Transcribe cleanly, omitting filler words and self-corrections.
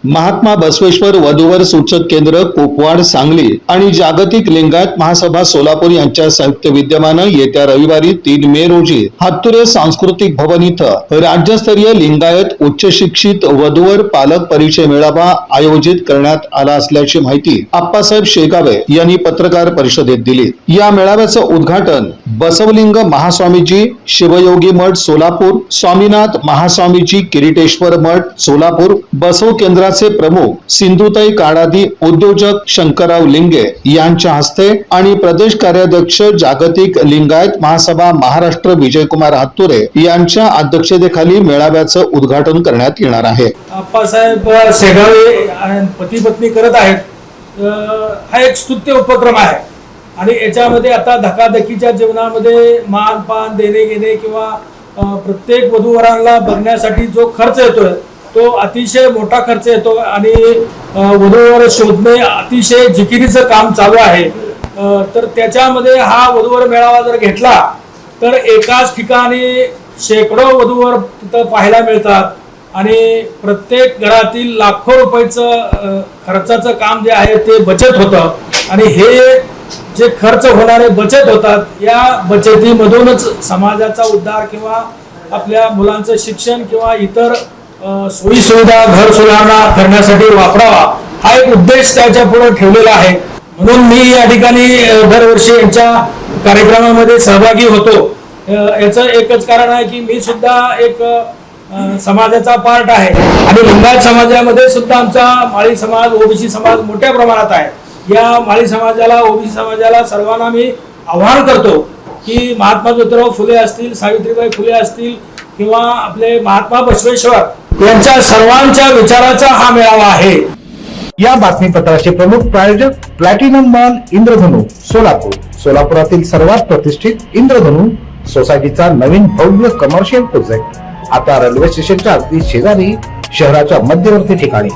महात्मा बसवेश्वर वधूवर सूचक केंद्र कोपवाड सांगली आणि जागतिक लिंगायत महासभा सोलापूर यांच्या संयुक्त विद्यमानं येत्या रविवारी 3 मे रोजी हातुरे सांस्कृतिक भवन इथं राज्यस्तरीय लिंगायत उच्च शिक्षित वधूवर पालक परिचय मेळावा आयोजित करण्यात आला असल्याची माहिती आप्पासाहेब शेगावे यांनी पत्रकार परिषदेत दिली। या मेळाव्याचं उद्घाटन बसवलिंग महास्वामीजी शिवयोगी मठ सोलापूर, स्वामीनाथ महास्वामीजी किरीटेश्वर मठ सोलापूर, बसव केंद्राचे प्रमुख सिंधुताई काडादी, उद्योजक शंकरराव लिंगे यांच्या हस्ते आणि प्रदेश कार्याध्यक्ष जागतिक लिंगायत महासभा महाराष्ट्र विजयकुमार हातुरे यांच्या अध्यक्षतेखाली मेळाव्याचं उद्घाटन करण्यात येणार आहे। आप्पासाहेब शेगावे पती पत्नी करत आहेत। हा एक स्तुत्य उपक्रम आहे आणि याच्यामध्ये आता धकाधकीच्या जीवनामध्ये मान पान देणे घेणे किंवा प्रत्येक वधूवरांना बघण्यासाठी जो खर्च येतोय तो अतिशय मोठा खर्च येतो आणि वधूवर शोधणे अतिशय जिकिरीचं काम चालू आहे। तर त्याच्यामध्ये हा वधूवर मेळावा जर घेतला तर एकाच ठिकाणी शेकडो वधूवर तिथं पाहायला मिळतात आणि प्रत्येक घरातील लाखो रुपयाचं खर्चाचं काम जे आहे ते बचत होतं आणि हे जे खर्च होणारे बचत होतात या बचतीमधूनच समाजाचा उद्धार किंवा आपल्या मुलांचं शिक्षण किंवा इतर सोयी सुविधा घर सुधारणा करण्यासाठी वापरावा हा एक उद्देश त्याच्या पुढे ठेवलेला आहे। म्हणून मी या ठिकाणी दरवर्षी यांच्या कार्यक्रमामध्ये सहभागी होतो। याचं एकच कारण आहे की मी सुद्धा एक समाजाचा पार्ट आहे आणि लिंगायत समाजामध्ये सुद्धा आमचा माळी समाज ओबीसी समाज मोठ्या प्रमाणात आहे। या माळी समाजाला ओबीसी समाजाला सर्वांना मी आवाहन करतो की महात्मा ज्योतिराव फुले असतील, सावित्रीबाई फुले असतील किंवा आपले महात्मा बसवेश्वर यांच्या सर्वांच्या विचाराचा हा मेळावा आहे। या बातमीपत्राचे प्रमुख प्रायोजक प्लॅटिनम मॉल इंद्रधनु सोलापूर, सोलापुरातील सर्वात प्रतिष्ठित इंद्रधनु सोसायटीचा नवीन भव्य कमर्शियल प्रोजेक्ट आता रेल्वे स्टेशनच्या अगदी शेजारी शहराच्या मध्यवर्ती ठिकाणी।